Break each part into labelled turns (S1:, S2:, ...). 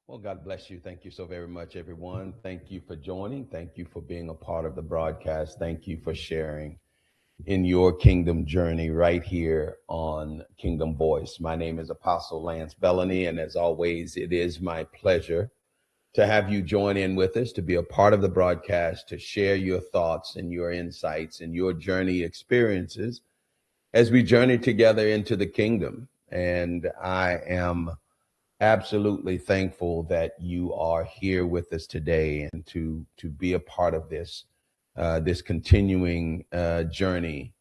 S1: Well, God bless you. Thank you so very much, everyone. Thank you for joining. Thank you for being a part of the broadcast. Thank you for sharing in your kingdom journey right here on Kingdom Voice. My name is Apostle Lance Bellany, and as always, it is my pleasure to have you join in with us, to be a part of the broadcast, to share your thoughts and your insights and your journey experiences as we journey together into the kingdom. And I am absolutely thankful that you are here with us today and to be a part of this continuing journey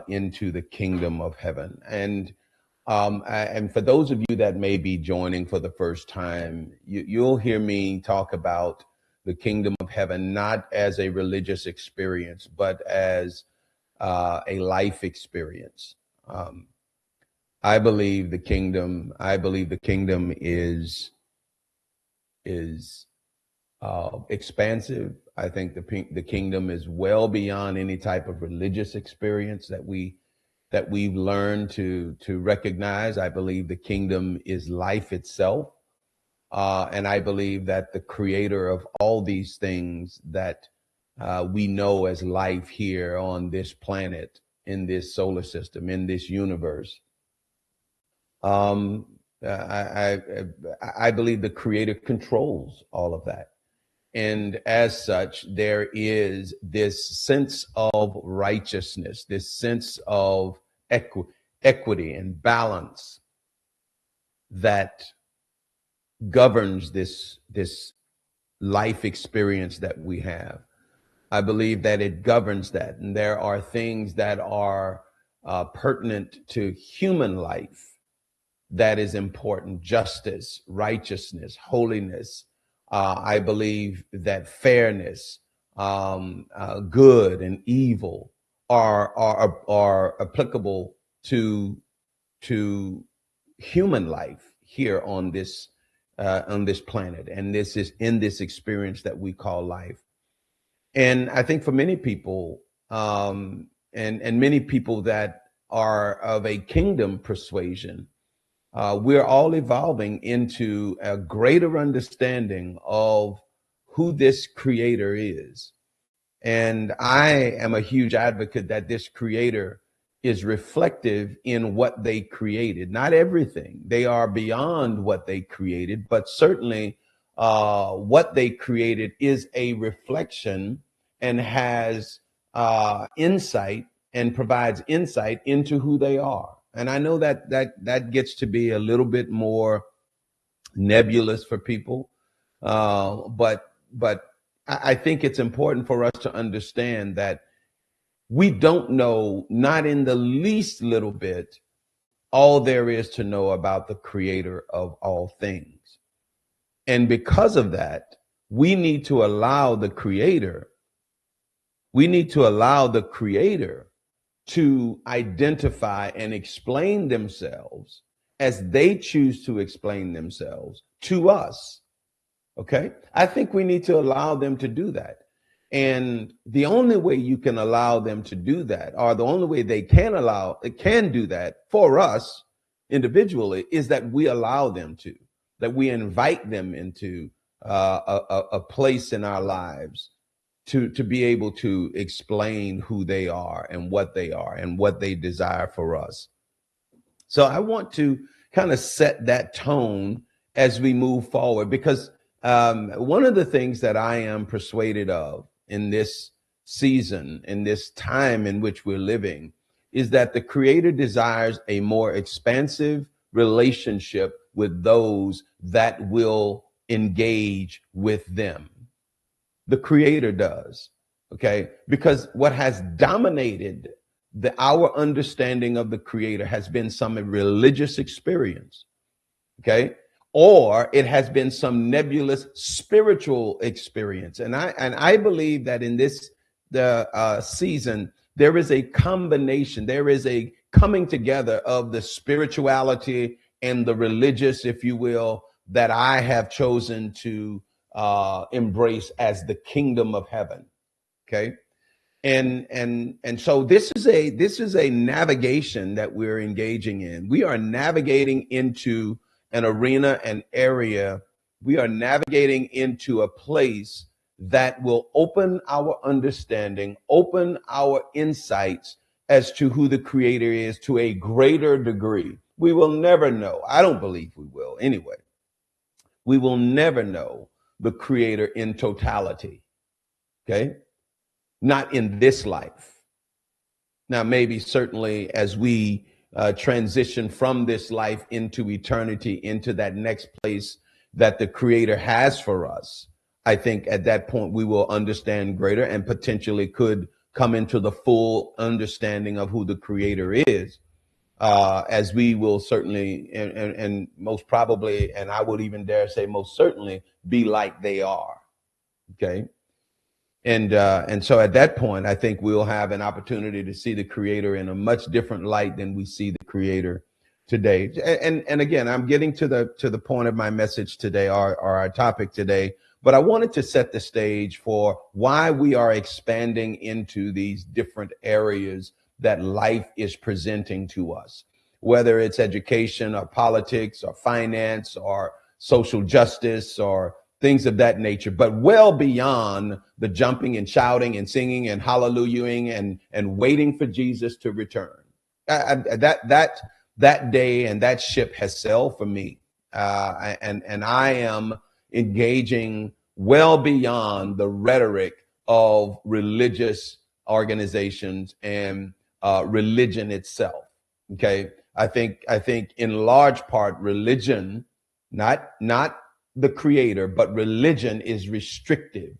S1: into the kingdom of heaven. And for those of you that may be joining for the first time, you'll hear me talk about the kingdom of heaven not as a religious experience, but as a life experience. Um, I believe the kingdom is expansive. I think the kingdom is well beyond any type of religious experience that we've learned to recognize. I believe the kingdom is life itself, and I believe that the creator of all these things that we know as life here on this planet, in this solar system, in this universe. Um, I believe the creator controls all of that. And as such, there is this sense of righteousness, this sense of equity and balance that governs this life experience that we have. I believe that it governs that. And there are things that are pertinent to human life that is important: justice, righteousness, holiness. I believe that fairness, good and evil are applicable to human life here on this planet, and this is in this experience that we call life. And I think for many people, and many people that are of a kingdom persuasion, we're all evolving into a greater understanding of who this creator is. And I am a huge advocate that this creator is reflective in what they created. Not everything. They are beyond what they created, but certainly what they created is a reflection and has insight and provides insight into who they are. And I know that gets to be a little bit more nebulous for people, but I think it's important for us to understand that we don't know, not in the least little bit, all there is to know about the creator of all things. And because of that, we need to allow the creator, we need to allow the creator to identify and explain themselves as they choose to explain themselves to us. Okay? I think we need to allow them to do that. And the only way you can allow them to do that, or the only way they can do that for us individually, is that we allow them to, that we invite them into a place in our lives to be able to explain who they are and what they desire for us. So I want to kind of set that tone as we move forward, because one of the things that I am persuaded of in this season, in this time in which we're living, is that the creator desires a more expansive relationship with those that will engage with them. The creator does. Okay, because what has dominated our understanding of the creator has been some religious experience. Okay, or it has been some nebulous spiritual experience. And I believe that in this season there is a combination, there is a coming together of the spirituality and the religious, if you will, that I have chosen to embrace as the kingdom of heaven. Okay. And so this is a navigation that we're engaging in. We are navigating into an arena, an area We are navigating into a place that will open our understanding, open our insights as to who the creator is to a greater degree. We will never know. I don't believe we will anyway. We will never know the creator in totality. Okay. Not in this life. Now, maybe certainly as we transition from this life into eternity, into that next place that the creator has for us, I think at that point we will understand greater and potentially could come into the full understanding of who the creator is, as we will certainly and most probably, and I would even dare say most certainly, be like they are. Okay. And so at that point, I think we'll have an opportunity to see the creator in a much different light than we see the creator today. And again, I'm getting to the point of my message today, or our topic today, but I wanted to set the stage for why we are expanding into these different areas that life is presenting to us, whether it's education or politics or finance or social justice or things of that nature, but well beyond the jumping and shouting and singing and hallelujahing and waiting for Jesus to return. That day and that ship has sailed for me, and I am engaging well beyond the rhetoric of religious organizations and religion itself. Okay, I think in large part religion, not the creator, but religion is restrictive.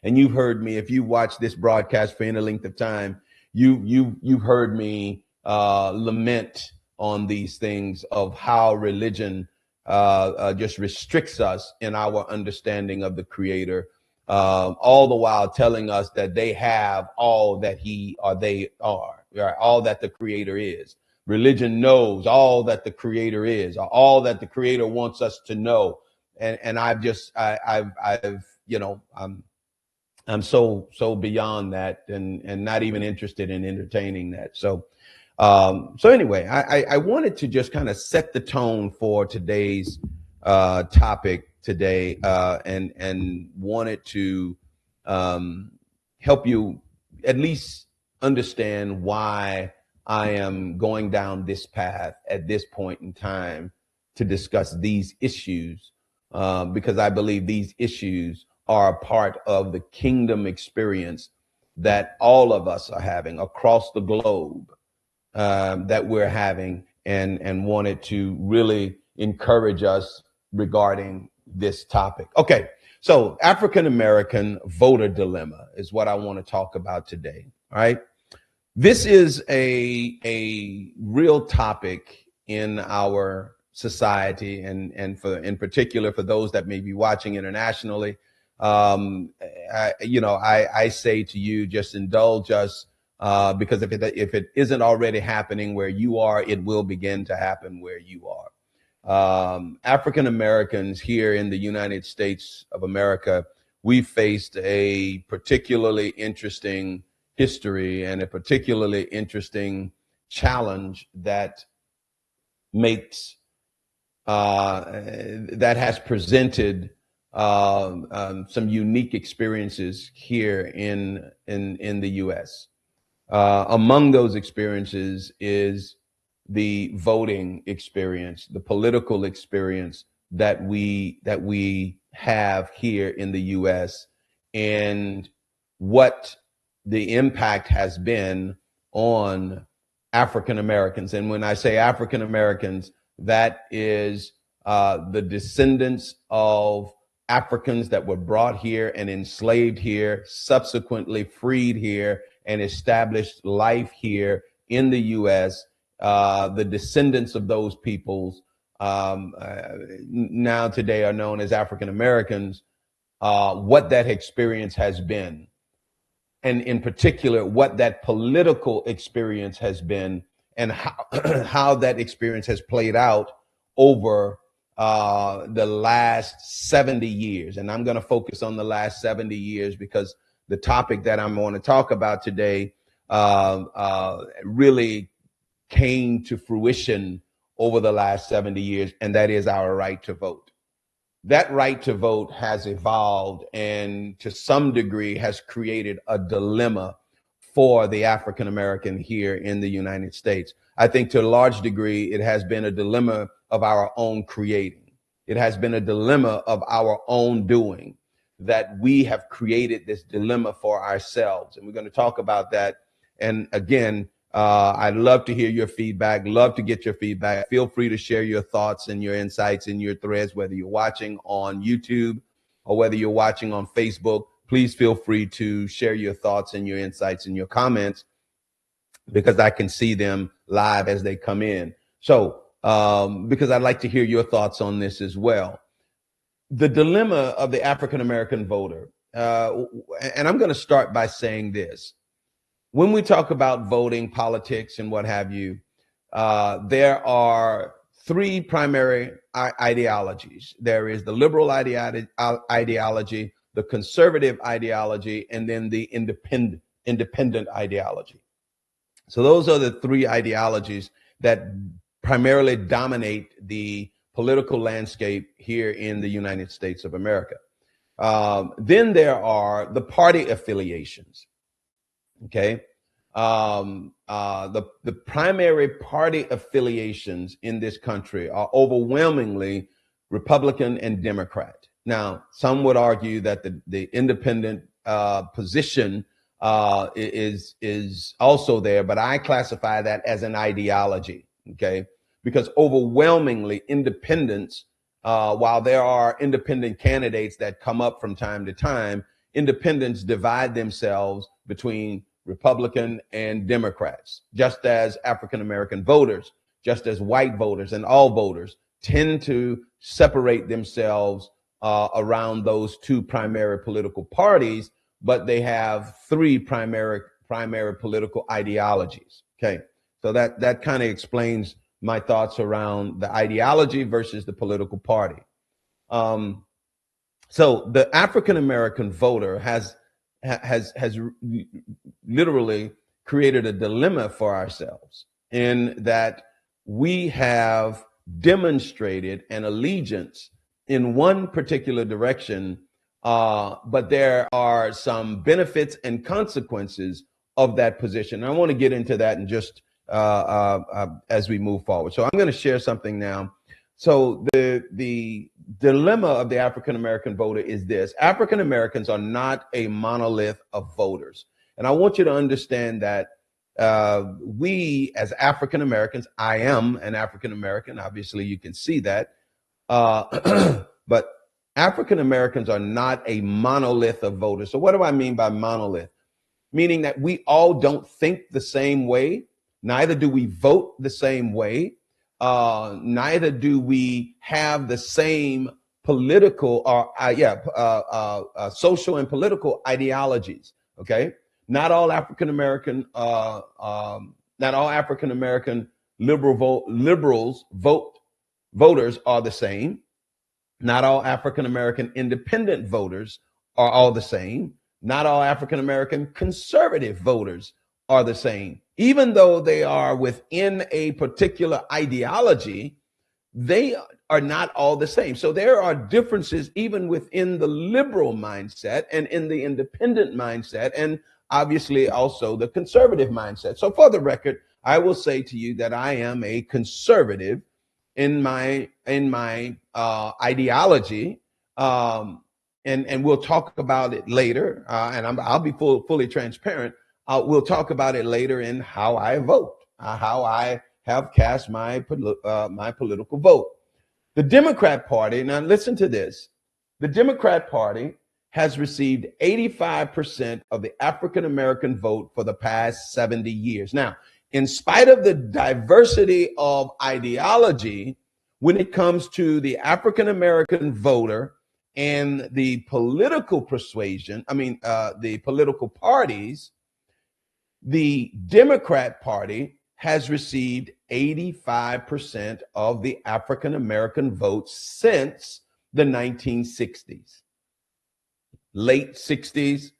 S1: And you've heard me, if you watch this broadcast for any length of time, you've heard me lament on these things of how religion just restricts us in our understanding of the creator, all the while telling us that they have all that he or they are, right? All that the creator is. Religion knows all that the creator is, or all that the creator wants us to know. And I've you know, I'm so beyond that and not even interested in entertaining that. So anyway, I wanted to just kind of set the tone for today's topic today, and wanted to help you at least understand why I am going down this path at this point in time to discuss these issues, because I believe these issues are a part of the kingdom experience that all of us are having across the globe, that we're having, and wanted to really encourage us regarding this topic. Okay, so African American voter dilemma is what I want to talk about today. All right. This is a real topic in our society, and for in particular for those that may be watching internationally. I say to you, just indulge us, because if it isn't already happening where you are, it will begin to happen where you are. African Americans here in the United States of America, we faced a particularly interesting history and a particularly interesting challenge that makes that has presented some unique experiences here in the U.S. Among those experiences is the voting experience, the political experience that we have here in the U.S., and what the impact has been on African Americans. And when I say African Americans, that is the descendants of Africans that were brought here and enslaved here, subsequently freed here and established life here in the U.S. The descendants of those peoples now today are known as African Americans. What that experience has been, and in particular, what that political experience has been, and how, how that experience has played out over the last 70 years. And I'm going to focus on the last 70 years because the topic that I'm going to talk about today really came to fruition over the last 70 years, and that is our right to vote. that right to vote has evolved and to some degree has created a dilemma for the African American here in the United States. I think to a large degree, it has been a dilemma of our own creating. It has been a dilemma of our own doing, that we have created this dilemma for ourselves. And we're going to talk about that. And again, I'd love to hear your feedback, love to get your feedback. Feel free to share your thoughts and your insights in your threads, whether you're watching on YouTube or whether you're watching on Facebook. Please feel free to share your thoughts and your insights and your comments, because I can see them live as they come in. So, because I'd like to hear your thoughts on this as well. The dilemma of the African American voter, and I'm going to start by saying this. When we talk about voting, politics, and what have you, there are three primary ideologies. There is the liberal ideology, the conservative ideology, and then the independent ideology. So those are the three ideologies that primarily dominate the political landscape here in the United States of America. Then there are the party affiliations. Okay. The primary party affiliations in this country are overwhelmingly Republican and Democrat. Now, some would argue that the independent position is also there, but I classify that as an ideology. Okay, because overwhelmingly independents, while there are independent candidates that come up from time to time, independents divide themselves between Republican and Democrats, just as African American voters, just as white voters and all voters tend to separate themselves around those two primary political parties, but they have three primary political ideologies. Okay, so that kind of explains my thoughts around the ideology versus the political party. So the African American voter has literally created a dilemma for ourselves, in that we have demonstrated an allegiance in one particular direction, but there are some benefits and consequences of that position. And I want to get into that in just as we move forward. So I'm going to share something now. So the dilemma of the African American voter is this: African Americans are not a monolith of voters. And I want you to understand that we as African Americans, I am an African American, obviously you can see that, but African Americans are not a monolith of voters. So what do I mean by monolith? Meaning that we all don't think the same way, neither do we vote the same way. Neither do we have the same political or social and political ideologies. Okay, not all African American liberals voters are the same. Not all African American independent voters are all the same. Not all African American conservative voters are the same. Even though they are within a particular ideology, they are not all the same. So there are differences even within the liberal mindset and in the independent mindset, and obviously also the conservative mindset. So for the record, I will say to you that I am a conservative in my ideology, and we'll talk about it later. And I'll be fully transparent. We'll talk about it later in how I vote, how I have cast my political vote. The Democrat Party, now listen to this, the Democrat Party has received 85% of the African American vote for the past 70 years. Now, in spite of the diversity of ideology, when it comes to the African American voter and the political persuasion, the political parties, the Democrat Party has received 85% of the African American vote since the 1960s. Late 50s,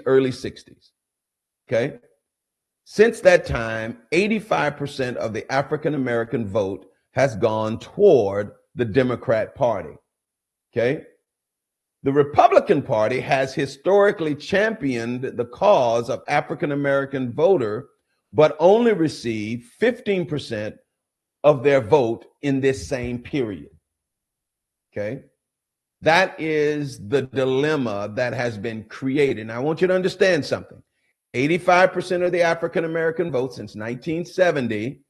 S1: early 60s. Okay. Since that time, 85% of the African American vote has gone toward the Democrat Party. Okay. The Republican Party has historically championed the cause of African American voter, but only received 15% of their vote in this same period. Okay. That is the dilemma that has been created. Now, I want you to understand something. 85% of the African American vote since 1970,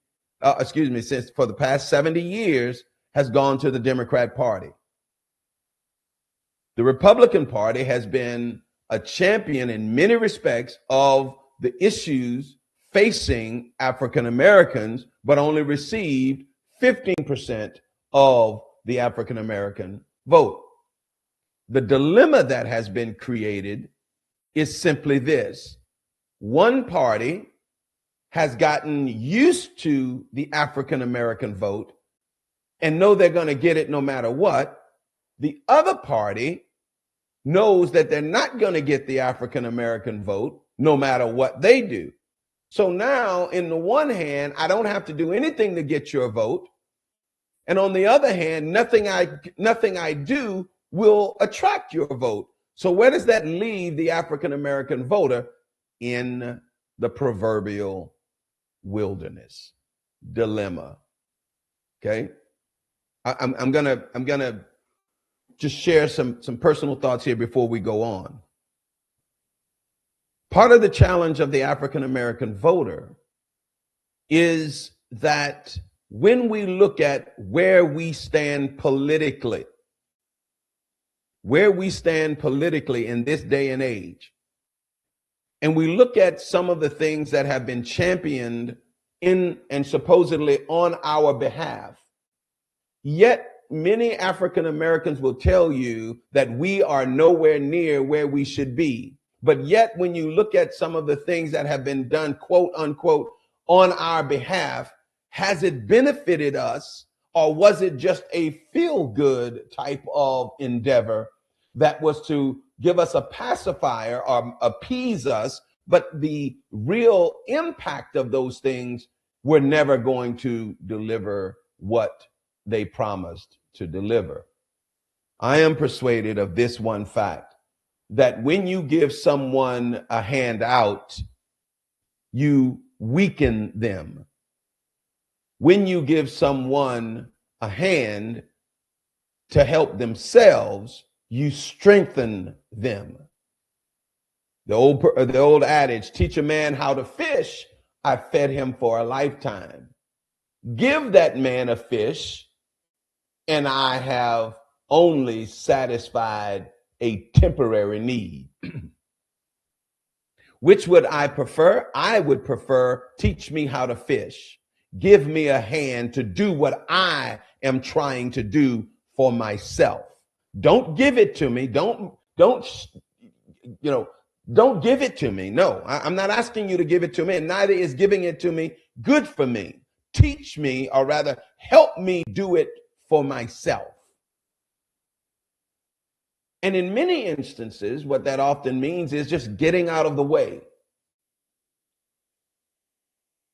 S1: since for the past 70 years, has gone to the Democrat Party. The Republican Party has been a champion in many respects of the issues facing African Americans, but only received 15% of the African American vote. The dilemma that has been created is simply this. One party has gotten used to the African American vote and know they're going to get it no matter what. The other party knows that they're not going to get the African American vote no matter what they do. So now, in the one hand, I don't have to do anything to get your vote. And on the other hand, nothing I do will attract your vote. So where does that leave the African American voter? In the proverbial wilderness dilemma. Okay. I'm gonna just share some personal thoughts here before we go on. Part of the challenge of the African American voter is that when we look at where we stand politically in this day and age, and we look at some of the things that have been championed in and supposedly on our behalf, yet many African Americans will tell you that we are nowhere near where we should be. But yet, when you look at some of the things that have been done, quote unquote, on our behalf, has it benefited us, or was it just a feel-good type of endeavor that was to give us a pacifier or appease us, but the real impact of those things were never going to deliver what they promised to deliver? I am persuaded of this one fact, that when you give someone a handout, you weaken them. When you give someone a hand to help themselves, you strengthen them. The old adage, teach a man how to fish, I fed him for a lifetime. Give that man a fish, and I have only satisfied a temporary need. Which would I prefer? I would prefer teach me how to fish. Give me a hand to do what I am trying to do for myself. Don't give it to me. Don't give it to me. No, I'm not asking you to give it to me, and neither is giving it to me good for me. Teach me, or rather help me do it for myself. And in many instances, what that often means is just getting out of the way.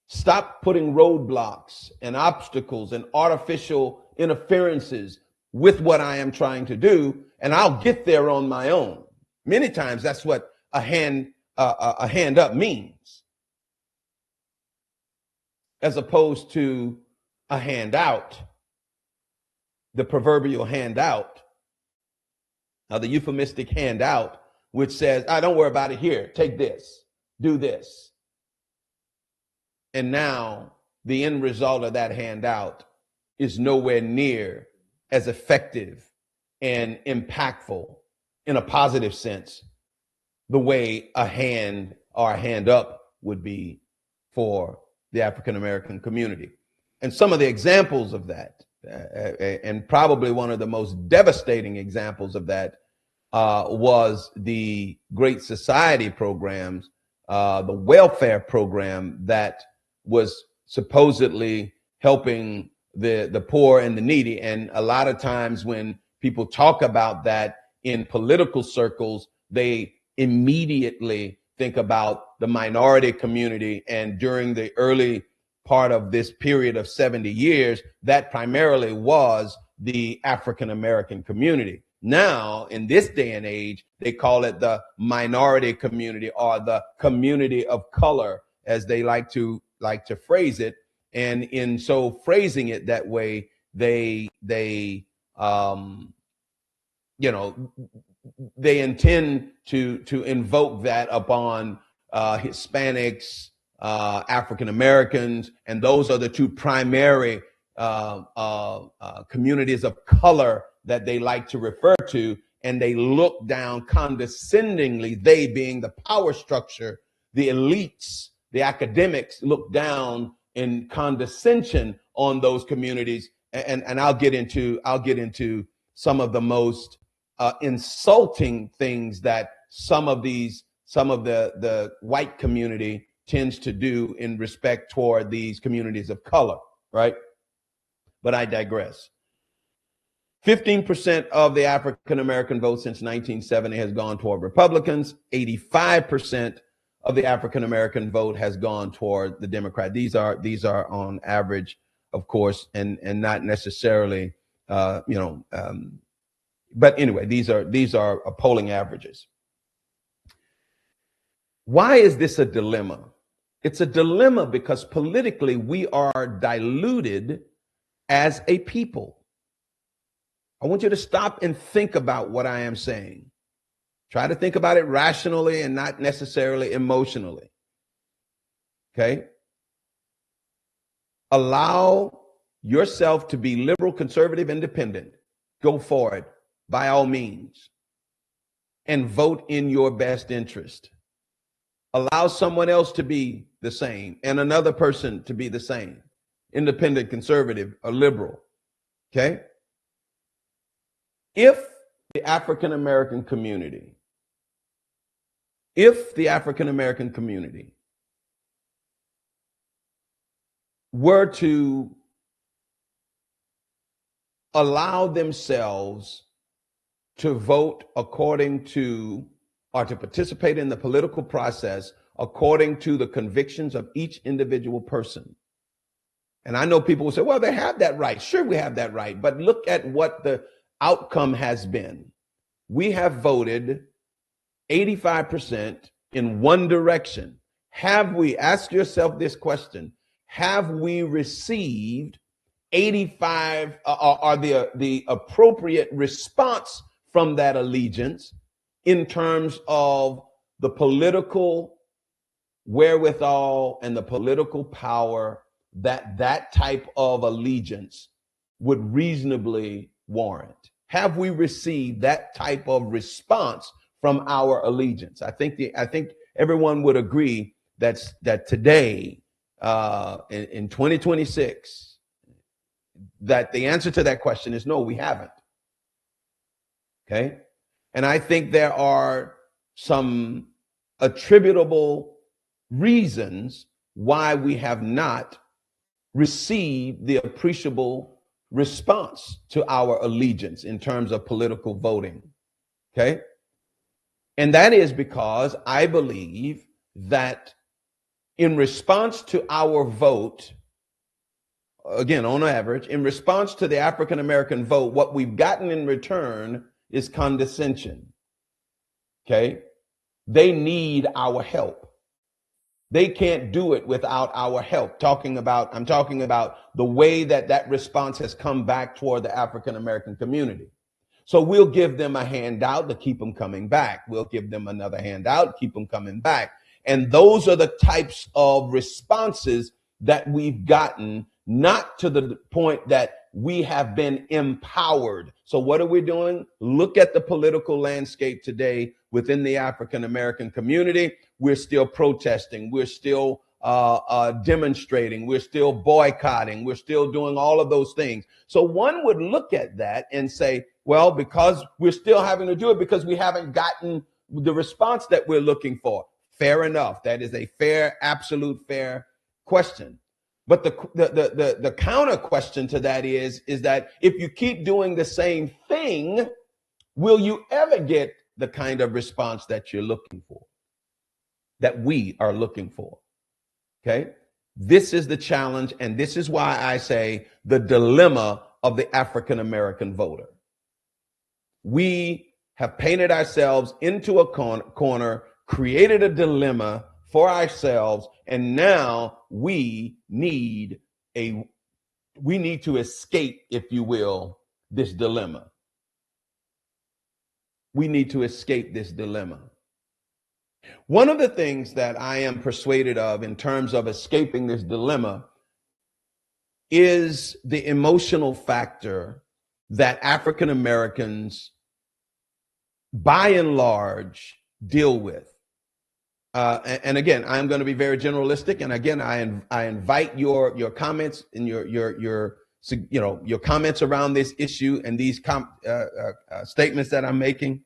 S1: Stop putting roadblocks and obstacles and artificial interferences with what I am trying to do, and I'll get there on my own. Many times that's what a hand up means, as opposed to a handout, the proverbial handout, the euphemistic handout, which says, don't worry about it, here, take this, do this. And now the end result of that handout is nowhere near as effective and impactful in a positive sense the way a hand or a hand up would be for the African American community. And some of the examples of that, and probably one of the most devastating examples of that, was the Great Society programs, the welfare program that was supposedly helping the poor and the needy. And a lot of times when people talk about that in political circles, they immediately think about the minority community. And during the early part of this period of 70 years, that primarily was the African American community. Now, in this day and age, they call it the minority community or the community of color, as they like to phrase it. And in so phrasing it that way, they they intend to invoke that upon Hispanics, African Americans, and those are the two primary communities of color that they like to refer to. And they look down condescendingly, they being the power structure, the elites, the academics look down in condescension on those communities. And I'll get into some of the most insulting things that some of the white community tends to do in respect toward these communities of color, right? But I digress. 15% of the African American vote since 1970 has gone toward Republicans. 85% of the African American vote has gone toward the Democrat. These are on average, of course, and not necessarily, but anyway, these are polling averages. Why is this a dilemma? It's a dilemma because politically we are diluted as a people. I want you to stop and think about what I am saying. Try to think about it rationally and not necessarily emotionally. Okay? Allow yourself to be liberal, conservative, independent. Go for it by all means. And vote in your best interest. Allow someone else to be the same and another person to be the same. Independent, conservative, or liberal. Okay? If the African American community were to allow themselves to vote according to, or to participate in the political process according to the convictions of each individual person. And I know people will say, well, they have that right. Sure, we have that right. But look at what the outcome has been. We have voted 85% in one direction. Have we, ask yourself this question, have we received 85 or the appropriate response from that allegiance in terms of the political wherewithal and the political power that type of allegiance would reasonably warrant? Have we received that type of response from our allegiance? I think everyone would agree that today, in 2026, that the answer to that question is no, we haven't. Okay? And I think there are some attributable reasons why we have not received the appreciable response to our allegiance in terms of political voting. Okay? And that is because I believe that in response to our vote, again, on average, in response to the African American vote, what we've gotten in return is condescension. Okay? They need our help. They can't do it without our help. I'm talking about the way that response has come back toward the African American community. So we'll give them a handout to keep them coming back. We'll give them another handout, keep them coming back. And those are the types of responses that we've gotten, not to the point that we have been empowered. So what are we doing? Look at the political landscape today within the African American community. We're still protesting. We're still demonstrating. We're still boycotting. We're still doing all of those things. So one would look at that and say, well, because we're still having to do it because we haven't gotten the response that we're looking for. Fair enough. That is a fair, absolute fair question. But the counter question to that is that if you keep doing the same thing, will you ever get the kind of response that you're looking for, that we are looking for? Okay? This is the challenge, and this is why I say the dilemma of the African American voter. We have painted ourselves into a corner, created a dilemma for ourselves, and now we need to escape, if you will, this dilemma. We need to escape this dilemma. One of the things that I am persuaded of in terms of escaping this dilemma is the emotional factor that African Americans, by and large, deal with. And again, I'm going to be very generalistic. And again, I invite your comments and your comments around this issue and these statements that I'm making.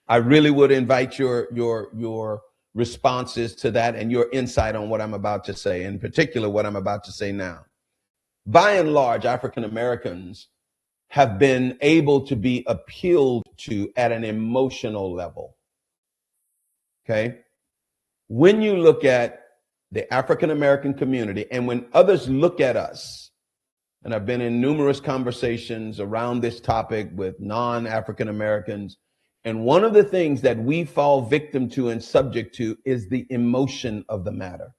S1: I really would invite your responses to that and your insight on what I'm about to say, in particular, what I'm about to say now. By and large, African Americans have been able to be appealed to at an emotional level. Okay. When you look at the African American community and when others look at us, and I've been in numerous conversations around this topic with non-African Americans, and one of the things that we fall victim to and subject to is the emotion of the matter.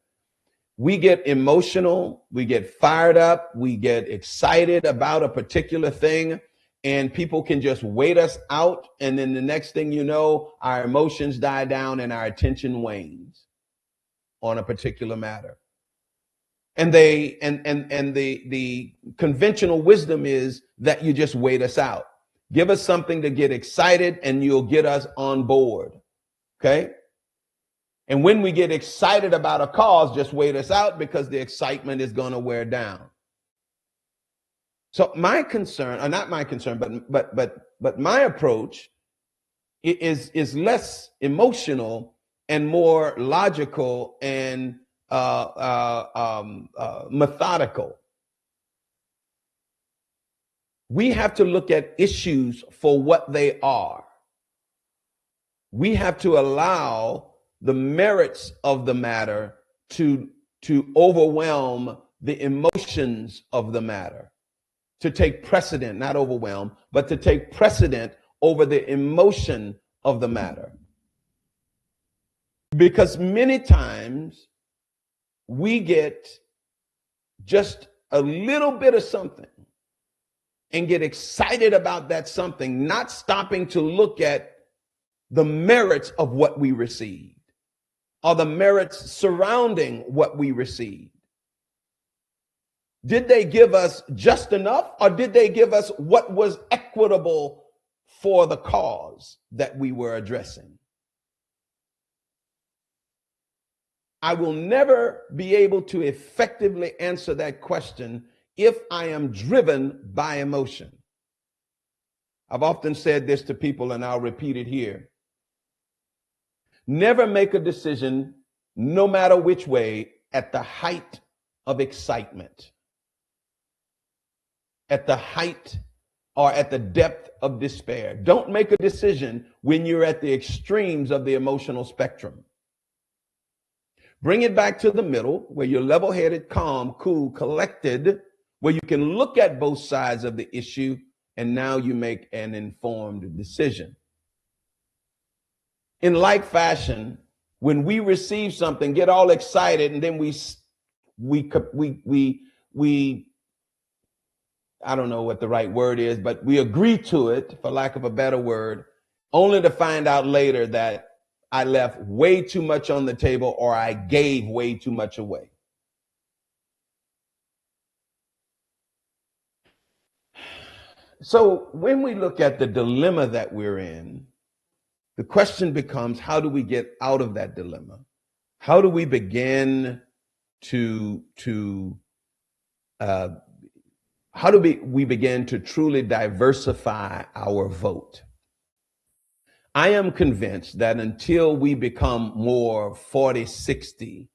S1: We get emotional, we get fired up, we get excited about a particular thing, and people can just wait us out. And then the next thing you know, our emotions die down and our attention wanes on a particular matter. And the conventional wisdom is that you just wait us out. Give us something to get excited and you'll get us on board. Okay. And when we get excited about a cause, just wait us out because the excitement is going to wear down. So my concern, or not my concern, but my approach is less emotional and more logical and methodical. We have to look at issues for what they are. We have to allow the merits of the matter to overwhelm the emotions of the matter, to take precedent, not overwhelm, but to take precedent over the emotion of the matter. Because many times we get just a little bit of something and get excited about that something, not stopping to look at the merits of what we received or the merits surrounding what we received. Did they give us just enough, or did they give us what was equitable for the cause that we were addressing? I will never be able to effectively answer that question if I am driven by emotion. I've often said this to people, and I'll repeat it here. Never make a decision, no matter which way, at the height of excitement, at the height or at the depth of despair. Don't make a decision when you're at the extremes of the emotional spectrum. Bring it back to the middle where you're level-headed, calm, cool, collected, where you can look at both sides of the issue, and now you make an informed decision. In like fashion, when we receive something, get all excited, and then we I don't know what the right word is, but we agree to it, for lack of a better word, only to find out later that I left way too much on the table or I gave way too much away. So when we look at the dilemma that we're in, the question becomes, how do we get out of that dilemma? How do we begin to we begin to truly diversify our vote? I am convinced that until we become more 40-60,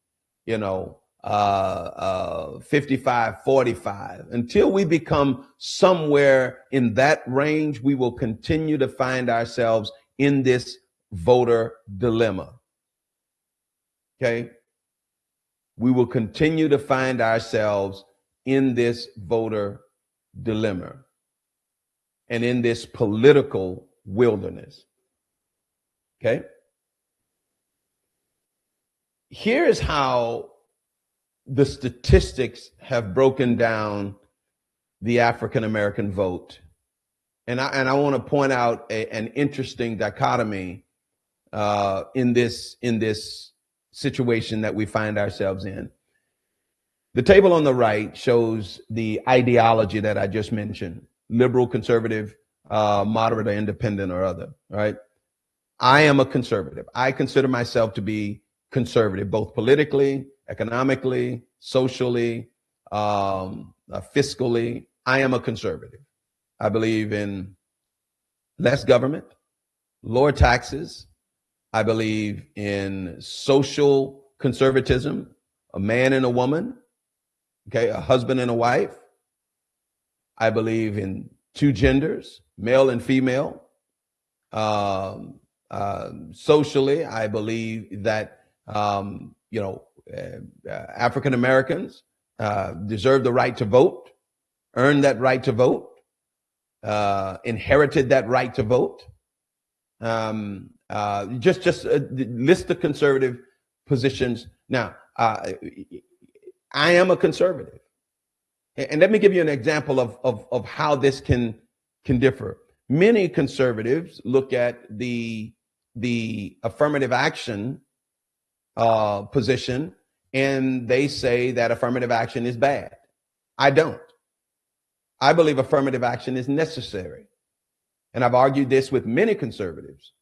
S1: 55-45, until we become somewhere in that range, we will continue to find ourselves in this voter dilemma. Okay? We will continue to find ourselves in this voter dilemma and in this political wilderness. Okay? Here is how the statistics have broken down the African American vote. And I want to point out an interesting dichotomy in this situation that we find ourselves in. The table on the right shows the ideology that I just mentioned: liberal, conservative, moderate, or independent, or other. Right? I am a conservative. I consider myself to be conservative, both politically, economically, socially, fiscally. I am a conservative. I believe in less government, lower taxes. I believe in social conservatism, a man and a woman, okay, a husband and a wife. I believe in two genders, male and female. Socially, I believe that African Americans deserve the right to vote, earned that right to vote, inherited that right to vote. Just list the conservative positions. Now, I am a conservative, and let me give you an example of how this can differ. Many conservatives look at the affirmative action position, and they say that affirmative action is bad. I don't. I believe affirmative action is necessary. And I've argued this with many conservatives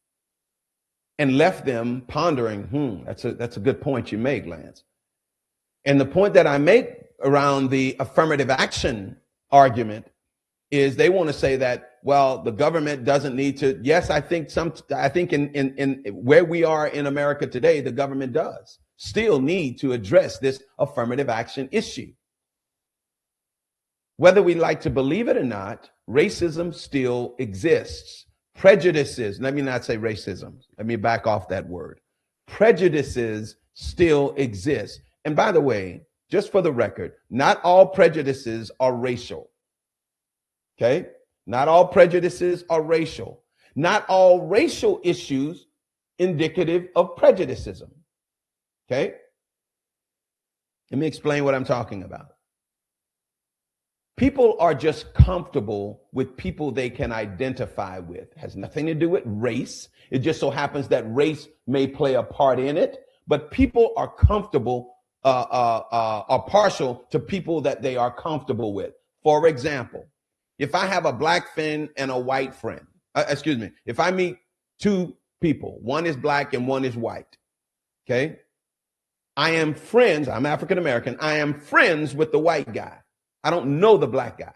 S1: and left them pondering, that's a good point you make, Lance. And the point that I make around the affirmative action argument is they want to say that, well, the government doesn't need to. Yes, I think in where we are in America today, the government does still need to address this affirmative action issue. Whether we like to believe it or not, racism still exists. Prejudices, let me not say racism. Let me back off that word. Prejudices still exist. And by the way, just for the record, not all prejudices are racial. Okay? Not all prejudices are racial. Not all racial issues indicative of prejudicism. Okay? Let me explain what I'm talking about. People are just comfortable with people they can identify with. It has nothing to do with race. It just so happens that race may play a part in it, but people are comfortable, are partial to people that they are comfortable with. For example, if I have a black friend and a white friend, if I meet two people, one is black and one is white, okay? I am friends, I'm African American, I am friends with the white guy. I don't know the black guy.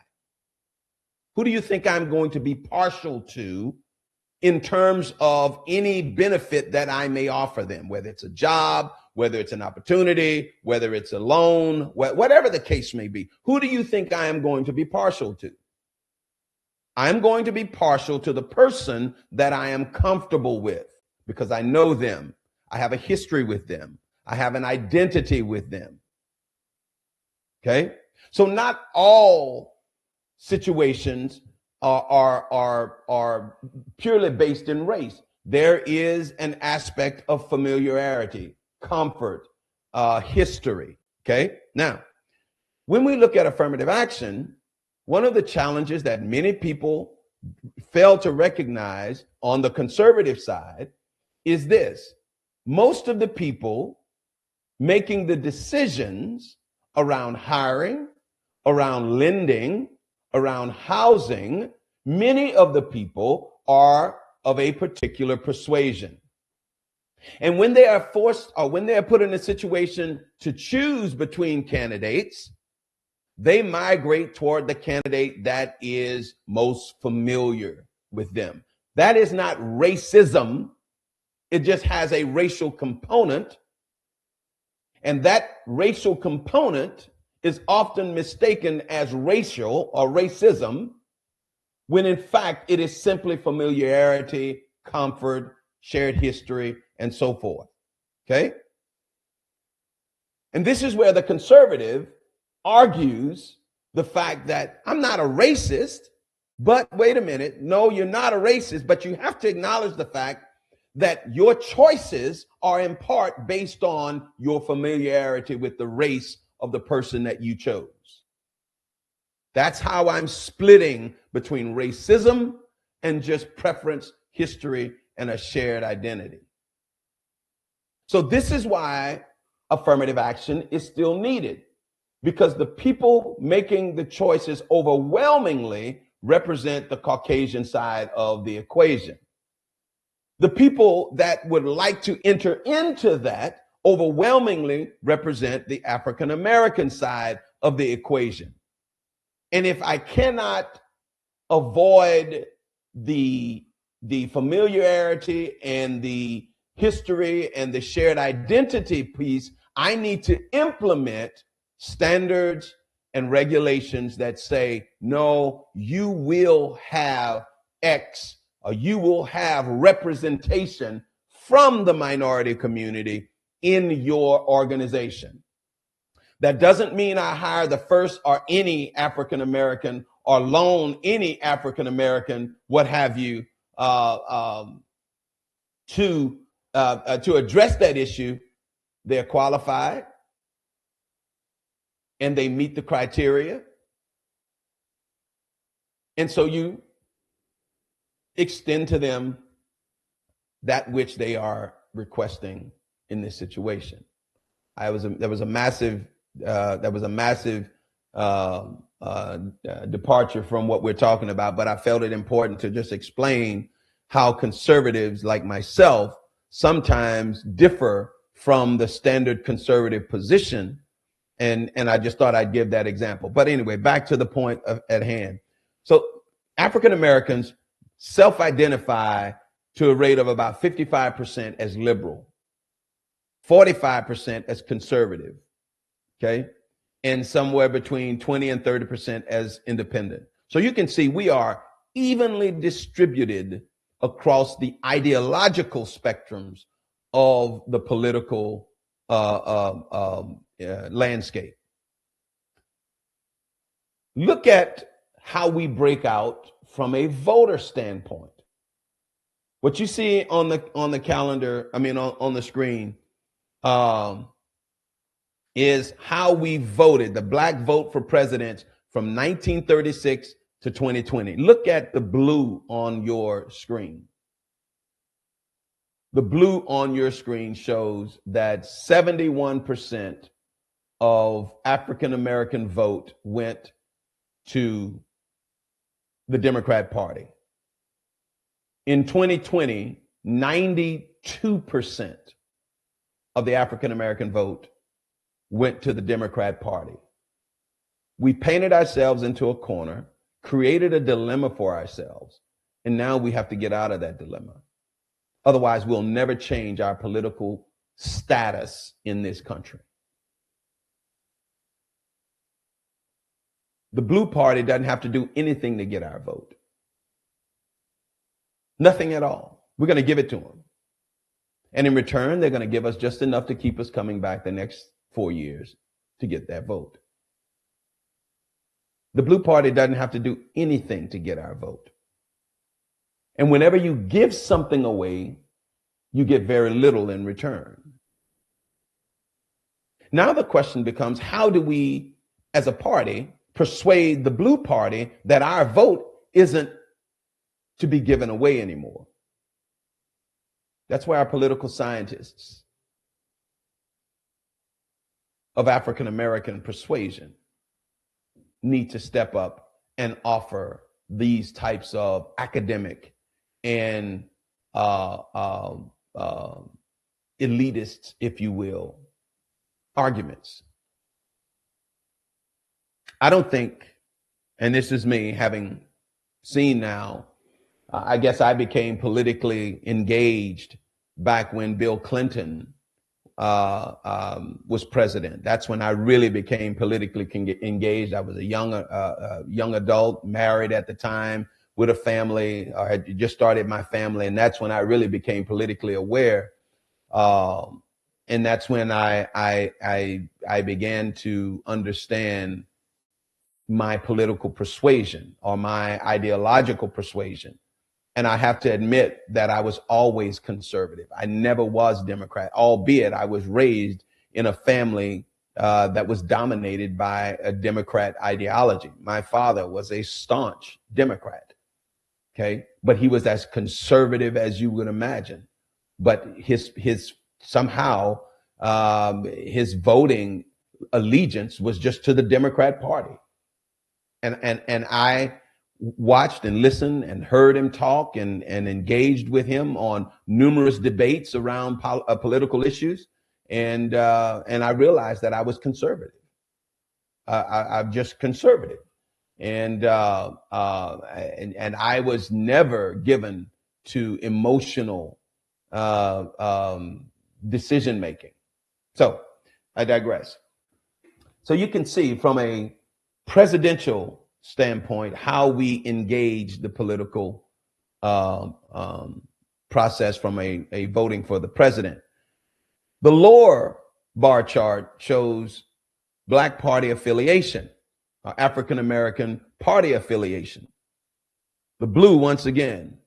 S1: Who do you think I'm going to be partial to in terms of any benefit that I may offer them, whether it's a job, whether it's an opportunity, whether it's a loan, whatever the case may be? Who do you think I am going to be partial to? I'm going to be partial to the person that I am comfortable with because I know them. I have a history with them. I have an identity with them. Okay? So not all situations are purely based in race. There is an aspect of familiarity, comfort, history. Okay? Now, when we look at affirmative action, one of the challenges that many people fail to recognize on the conservative side is this. Most of the people making the decisions around hiring, around lending, around housing, many of the people are of a particular persuasion. And when they are forced or when they are put in a situation to choose between candidates, they migrate toward the candidate that is most familiar with them. That is not racism. It just has a racial component. And that racial component is often mistaken as racial or racism, when in fact it is simply familiarity, comfort, shared history, and so forth. Okay? And this is where the conservative argues the fact that I'm not a racist, but wait a minute, no, you're not a racist, but you have to acknowledge the fact that your choices are in part based on your familiarity with the race of the person that you chose. That's how I'm splitting between racism and just preference, history, and a shared identity. So this is why affirmative action is still needed, because the people making the choices overwhelmingly represent the Caucasian side of the equation. The people that would like to enter into that overwhelmingly represent the African American side of the equation. And if I cannot avoid the familiarity and the history and the shared identity piece, I need to implement standards and regulations that say, no, you will have X, or you will have representation from the minority community in your organization. That doesn't mean I hire the first or any African American or loan any African American, what have you, to address that issue. They're qualified and they meet the criteria. And so you extend to them that which they are requesting in this situation. There was a massive departure from what we're talking about, but I felt it important to just explain how conservatives like myself sometimes differ from the standard conservative position. And I just thought I'd give that example. But anyway, back to the point at hand. So African Americans self-identify to a rate of about 55% as liberal, 45% as conservative, okay? And somewhere between 20 and 30% as independent. So you can see we are evenly distributed across the ideological spectrums of the political landscape. Look at how we break out from a voter standpoint. What you see on the calendar, on the screen, is how we voted, the black vote for president from 1936 to 2020. Look at the blue on your screen. The blue on your screen shows that 71% of African American vote went to the Democrat Party. In 2020, 92% of the African American vote went to the Democrat Party. We painted ourselves into a corner, created a dilemma for ourselves, and now we have to get out of that dilemma. Otherwise, we'll never change our political status in this country. The blue party doesn't have to do anything to get our vote. Nothing at all. We're going to give it to them. And in return, they're going to give us just enough to keep us coming back the next 4 years to get that vote. The blue party doesn't have to do anything to get our vote. And whenever you give something away, you get very little in return. Now the question becomes, how do we, as a party, persuade the blue party that our vote isn't to be given away anymore? That's where our political scientists of African American persuasion need to step up and offer these types of academic and elitist, if you will, arguments. I don't think, and this is me having seen now, I guess I became politically engaged back when Bill Clinton was president. That's when I really became politically engaged. I was a young adult, married at the time, with a family. I had just started my family, and that's when I really became politically aware. And that's when I began to understand my political persuasion or my ideological persuasion. And I have to admit that I was always conservative. I never was Democrat, albeit I was raised in a family that was dominated by a Democrat ideology. My father was a staunch Democrat, okay? But he was as conservative as you would imagine. But his somehow his voting allegiance was just to the Democrat Party. And I watched and listened and heard him talk and engaged with him on numerous debates around political issues. And I realized that I was conservative. I'm just conservative. And I was never given to emotional decision making. So I digress. So you can see from a presidential standpoint how we engage the political process from a voting for the president. The lower bar chart shows Black party affiliation, African American party affiliation. The blue, once again,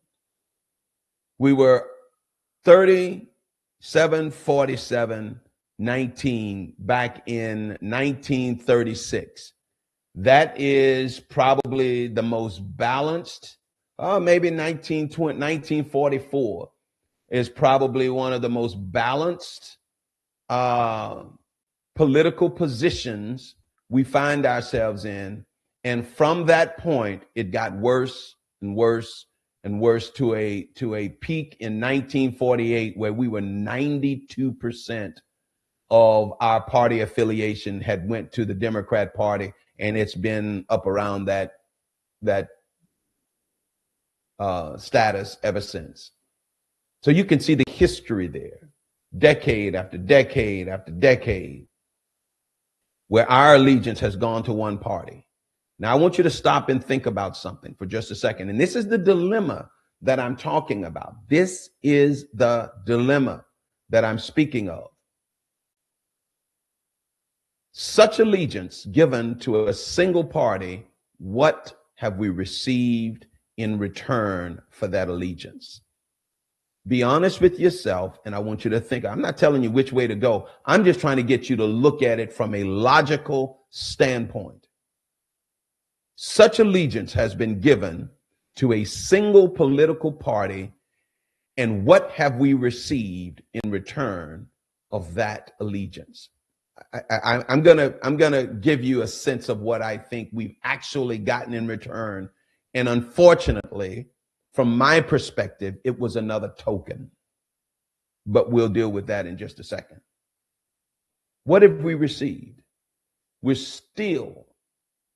S1: we were 37-47-19 back in 1936. That is probably the most balanced, maybe 1944 is probably one of the most balanced political positions we find ourselves in. And from that point, it got worse and worse and worse to a peak in 1948, where we were 92% of our party affiliation had went to the Democrat Party. And it's been up around that status ever since. So you can see the history there, decade after decade after decade, where our allegiance has gone to one party. Now, I want you to stop and think about something for just a second. And this is the dilemma that I'm talking about. This is the dilemma that I'm speaking of. Such allegiance given to a single party, what have we received in return for that allegiance? Be honest with yourself, and I want you to think. I'm not telling you which way to go. I'm just trying to get you to look at it from a logical standpoint. Such allegiance has been given to a single political party, and what have we received in return of that allegiance? I'm gonna give you a sense of what I think we've actually gotten in return. And unfortunately, from my perspective, it was another token. But we'll deal with that in just a second. What have we received? We're still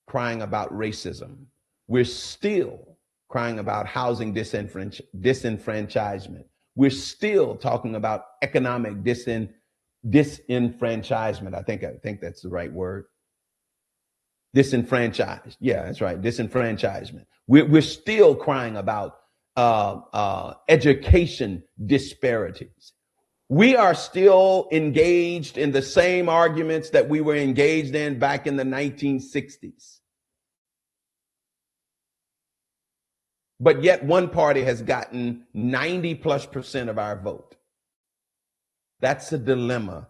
S1: crying about racism. We're still crying about housing disenfranchisement. We're still talking about economic disenfranchisement. I think that's the right word. Disenfranchised. Yeah, that's right. Disenfranchisement. We're still crying about education disparities. We are still engaged in the same arguments that we were engaged in back in the 1960s. But yet one party has gotten 90+% of our vote. That's a dilemma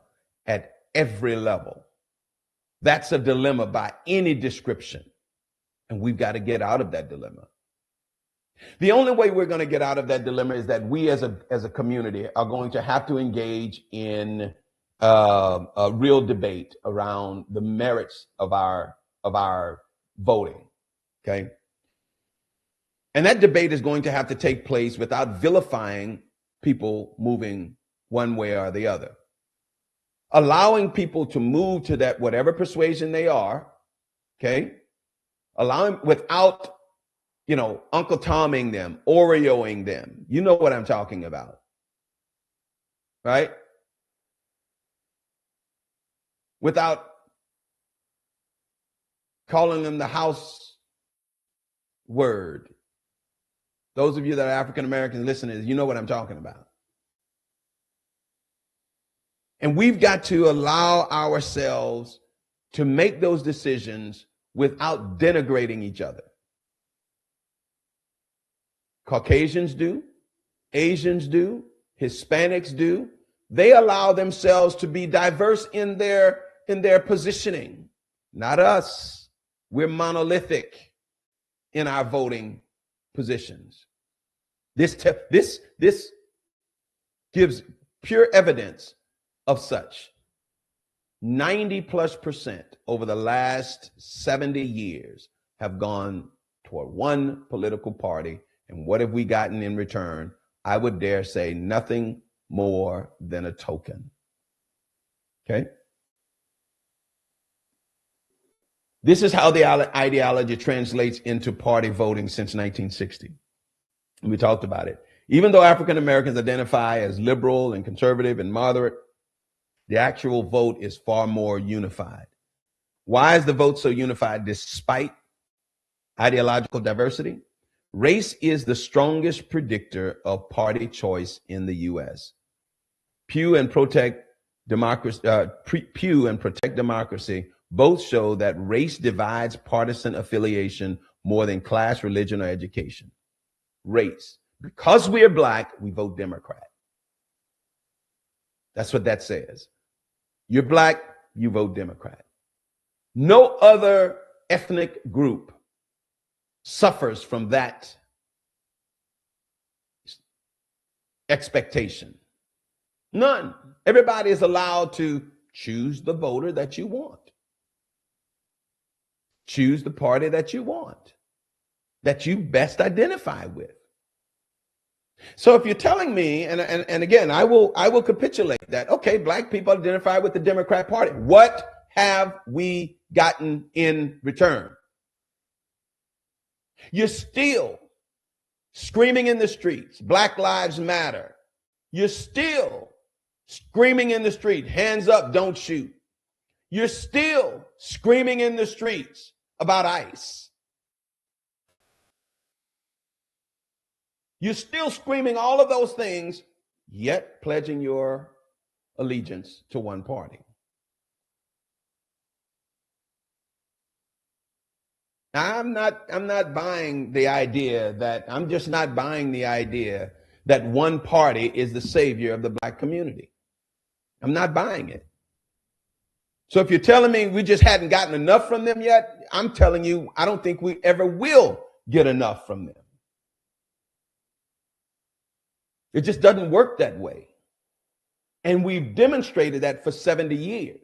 S1: at every level. That's a dilemma by any description. And we've got to get out of that dilemma. The only way we're going to get out of that dilemma is that we as a community are going to have to engage in a real debate around the merits of our voting. Okay. And that debate is going to have to take place without vilifying people moving one way or the other. Allowing people to move to that whatever persuasion they are, okay? Allowing without, Uncle Tomming them, Oreoing them. You know what I'm talking about, right? Without calling them the house word. Those of you that are African American listeners, you know what I'm talking about. And we've got to allow ourselves to make those decisions without denigrating each other. Caucasians do, Asians do, Hispanics do. They allow themselves to be diverse in their positioning. Not us. We're monolithic in our voting positions. This gives pure evidence of such. 90+% over the last 70 years have gone toward one political party. And what have we gotten in return? I would dare say nothing more than a token. Okay? This is how the ideology translates into party voting since 1960. And we talked about it. Even though African Americans identify as liberal and conservative and moderate, the actual vote is far more unified. Why is the vote so unified despite ideological diversity? Race is the strongest predictor of party choice in the U.S. Pew and Protect Democracy both show that race divides partisan affiliation more than class, religion, or education. Race. Because we are Black, we vote Democrat. That's what that says. You're Black, you vote Democrat. No other ethnic group suffers from that expectation. None. Everybody is allowed to choose the voter that you want. Choose the party that you want, that you best identify with. So if you're telling me, and again, I will capitulate that, okay, Black people identify with the Democrat Party. What have we gotten in return? You're still screaming in the streets, Black Lives Matter. You're still screaming in the street, hands up, don't shoot. You're still screaming in the streets about ICE. You're still screaming all of those things, yet pledging your allegiance to one party. I'm not buying the idea that that one party is the savior of the Black community. I'm not buying it. So if you're telling me we just hadn't gotten enough from them yet, I'm telling you, I don't think we ever will get enough from them. It just doesn't work that way. And we've demonstrated that for 70 years.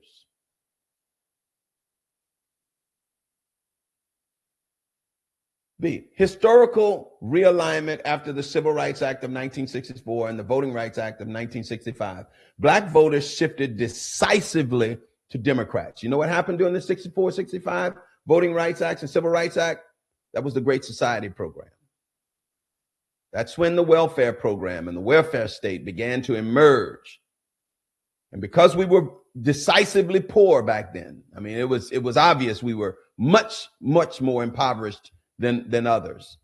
S1: B, historical realignment after the Civil Rights Act of 1964 and the Voting Rights Act of 1965. Black voters shifted decisively to Democrats. You know what happened during the 64, 65 Voting Rights Act and Civil Rights Act? That was the Great Society program. That's when the welfare program and the welfare state began to emerge. And because we were decisively poor back then, I mean, it was obvious we were much, much more impoverished than others.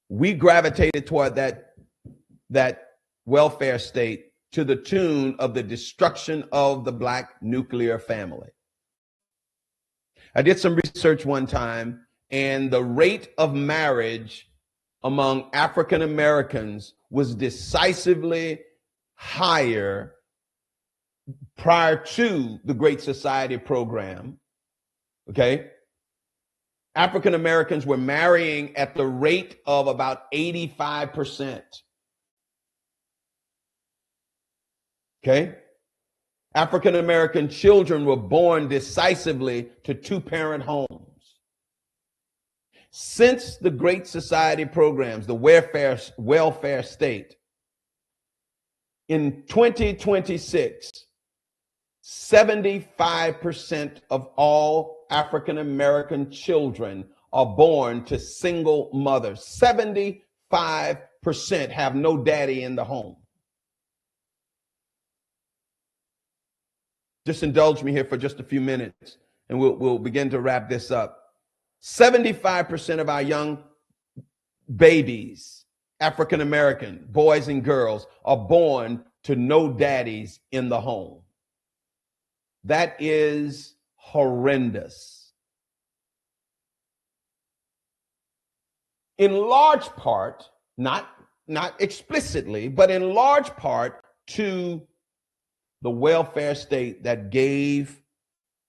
S1: We gravitated toward that welfare state to the tune of the destruction of the Black nuclear family. I did some research one time, and the rate of marriage among African Americans was decisively higher prior to the Great Society program. Okay. African Americans were marrying at the rate of about 85%. Okay. African American children were born decisively to two-parent homes. Since the Great Society programs, the welfare state, in 2026, 75% of all African American children are born to single mothers. 75% have no daddy in the home. Just indulge me here for just a few minutes, and we'll begin to wrap this up. 75% of our young babies, African American boys and girls, are born to no daddies in the home. That is horrendous. in large part, not explicitly, but in large part to the welfare state that gave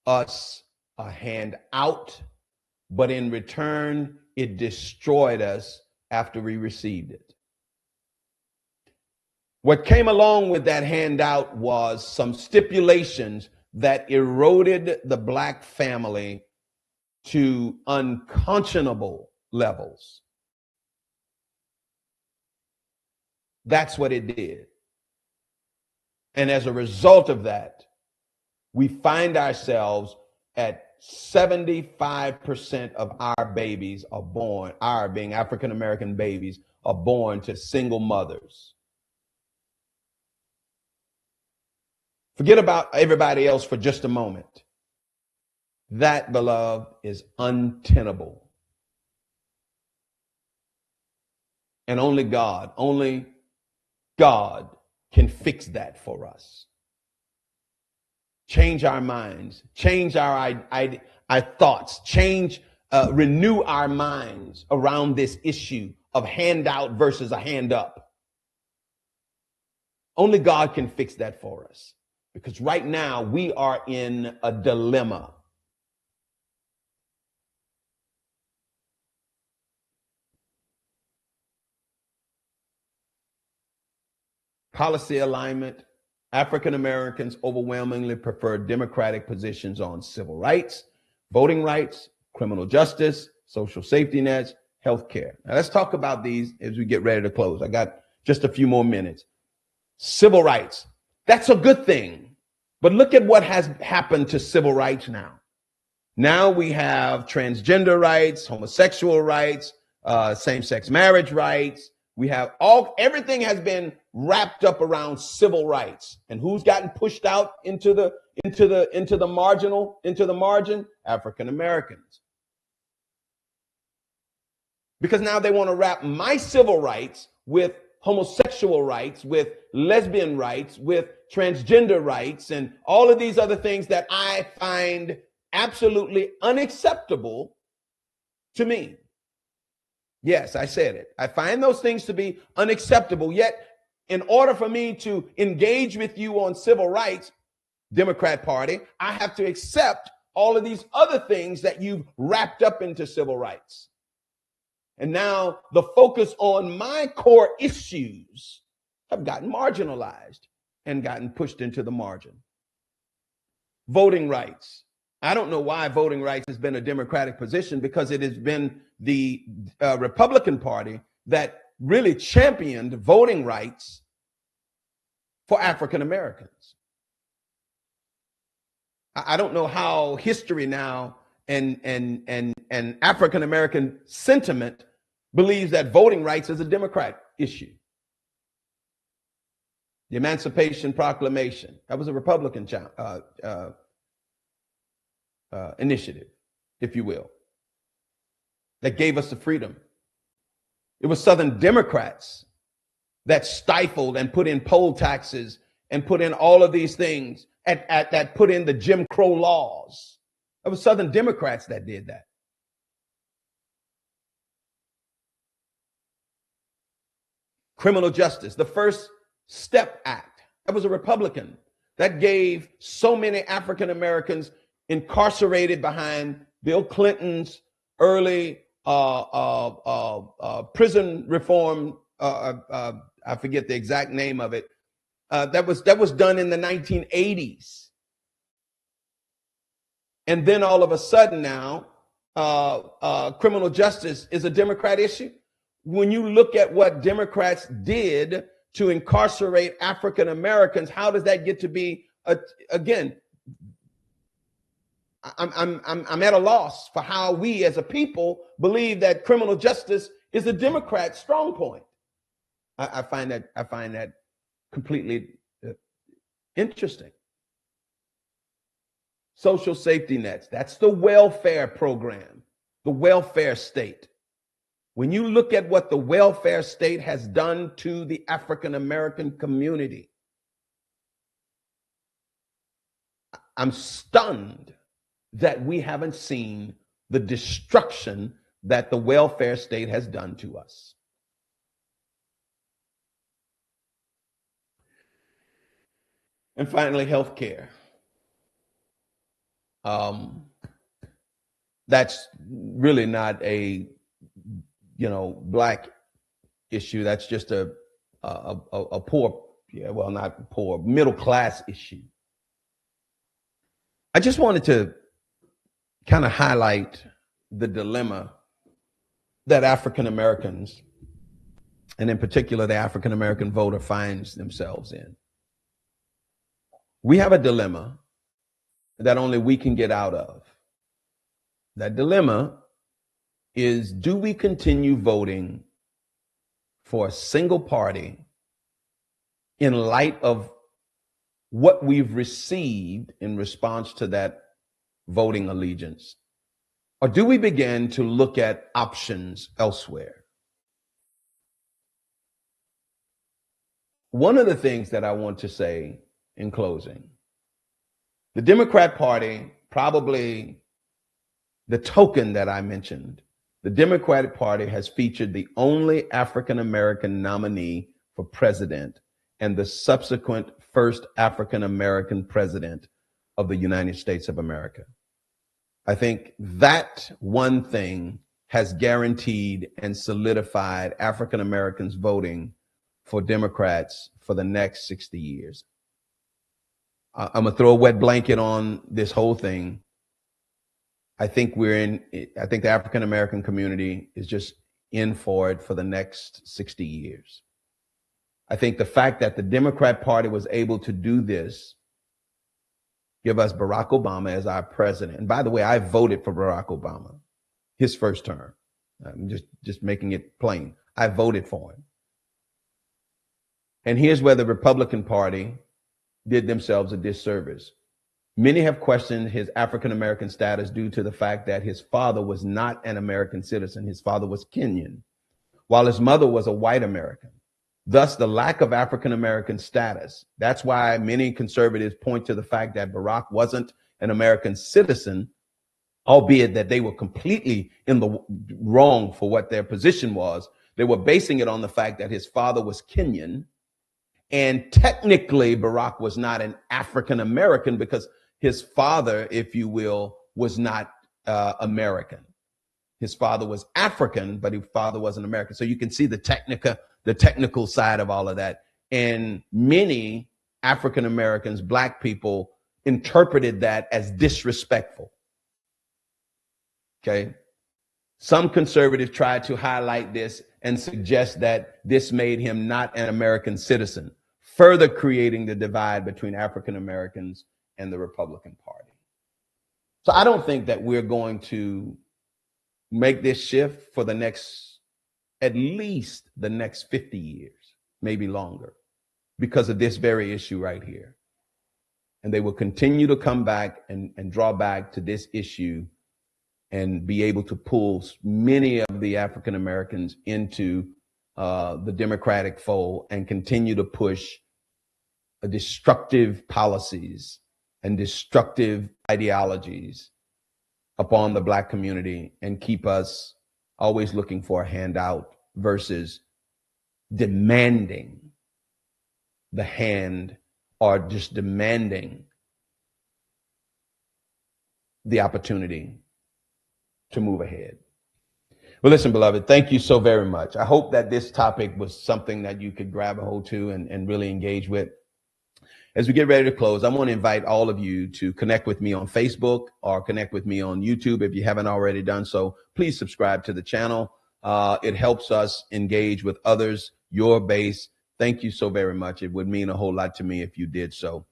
S1: us a hand out, but in return, it destroyed us after we received it. What came along with that handout was some stipulations that eroded the Black family to unconscionable levels. That's what it did. And as a result of that, we find ourselves at 75% of our babies are born, our being African American babies, are born to single mothers. Forget about everybody else for just a moment. That, beloved, is untenable. And only God can fix that for us. Change our minds, change our thoughts, renew our minds around this issue of handout versus a hand up. Only God can fix that for us, because right now we are in a dilemma. Policy alignment. African Americans overwhelmingly prefer Democratic positions on civil rights, voting rights, criminal justice, social safety nets, health care. Now let's talk about these as we get ready to close. I got just a few more minutes. Civil rights. That's a good thing. But look at what has happened to civil rights now. Now we have transgender rights, homosexual rights, same-sex marriage rights. We have everything has been wrapped up around civil rights. And who's gotten pushed out into the margin? African Americans. Because now they want to wrap my civil rights with homosexual rights, with lesbian rights, with transgender rights, and all of these other things that I find absolutely unacceptable to me. Yes, I said it. I find those things to be unacceptable. Yet, in order for me to engage with you on civil rights, Democrat Party, I have to accept all of these other things that you've wrapped up into civil rights. And now the focus on my core issues have gotten marginalized and gotten pushed into the margin. Voting rights. I don't know why voting rights has been a Democratic position, because it has been the Republican Party that really championed voting rights for African Americans. I don't know how history now and African American sentiment believes that voting rights is a Democrat issue. The Emancipation Proclamation, that was a Republican initiative, if you will, that gave us the freedom. It was Southern Democrats that stifled and put in poll taxes and put in all of these things that put in the Jim Crow laws. It was Southern Democrats that did that. Criminal justice, the First Step Act, that was a Republican that gave so many African Americans incarcerated behind Bill Clinton's early prison reform. I forget the exact name of it. That was done in the 1980s. And then all of a sudden now, criminal justice is a Democrat issue. When you look at what Democrats did to incarcerate African Americans, how does that get to be again? I'm at a loss for how we as a people believe that criminal justice is a Democrat strong point. I find that completely interesting. Social safety nets, that's the welfare program, the welfare state. When you look at what the welfare state has done to the African American community, I'm stunned that we haven't seen the destruction that the welfare state has done to us. And finally, health care. That's really not a, black issue. That's just a poor, well, not poor, middle class issue. I just wanted to kind of highlight the dilemma that African Americans, and in particular the African American voter, finds themselves in. We have a dilemma that only we can get out of. That dilemma is, do we continue voting for a single party in light of what we've received in response to that voting allegiance? Or do we begin to look at options elsewhere? One of the things that I want to say in closing, the Democrat Party, probably the token that I mentioned, the Democratic Party has featured the only African-American nominee for president and the subsequent first African-American president of the United States of America. I think that one thing has guaranteed and solidified African-Americans voting for Democrats for the next 60 years. I'm gonna throw a wet blanket on this whole thing. I think the African-American community is just in for it for the next 60 years. I think the fact that the Democrat Party was able to do this, give us Barack Obama as our president. And by the way, I voted for Barack Obama, his first term. I'm just making it plain. I voted for him. And here's where the Republican Party did themselves a disservice. Many have questioned his African-American status due to the fact that his father was not an American citizen. His father was Kenyan, while his mother was a white American. Thus, the lack of African-American status. That's why many conservatives point to the fact that Barack wasn't an American citizen, albeit that they were completely in the wrong for what their position was. They were basing it on the fact that his father was Kenyan. And technically, Barack was not an African-American because his father, if you will, was not American. His father was African, but his father wasn't American. So you can see the technical side of all of that. And many African-Americans, black people, interpreted that as disrespectful. Okay. Some conservatives tried to highlight this and suggest that this made him not an American citizen, further creating the divide between African Americans and the Republican Party. So I don't think that we're going to make this shift for at least the next 50 years, maybe longer, because of this very issue right here. And they will continue to come back and draw back to this issue and be able to pull many of the African Americans into the Democratic fold and continue to push destructive policies and destructive ideologies upon the black community and keep us always looking for a handout versus demanding the hand or just demanding the opportunity to move ahead. Well, listen, beloved, thank you so very much. I hope that this topic was something that you could grab a hold to and really engage with. As we get ready to close, I want to invite all of you to connect with me on Facebook or connect with me on YouTube. If you haven't already done so, please subscribe to the channel. It helps us engage with others, your base. Thank you so very much. It would mean a whole lot to me if you did so.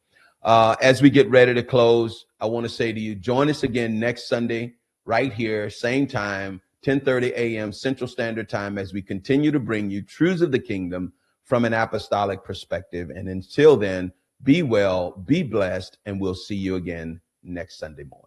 S1: As we get ready to close, I want to say to you, join us again next Sunday, right here, same time, 10:30 a.m. Central Standard Time, as we continue to bring you truths of the kingdom from an apostolic perspective. And until then, be well, be blessed, and we'll see you again next Sunday morning.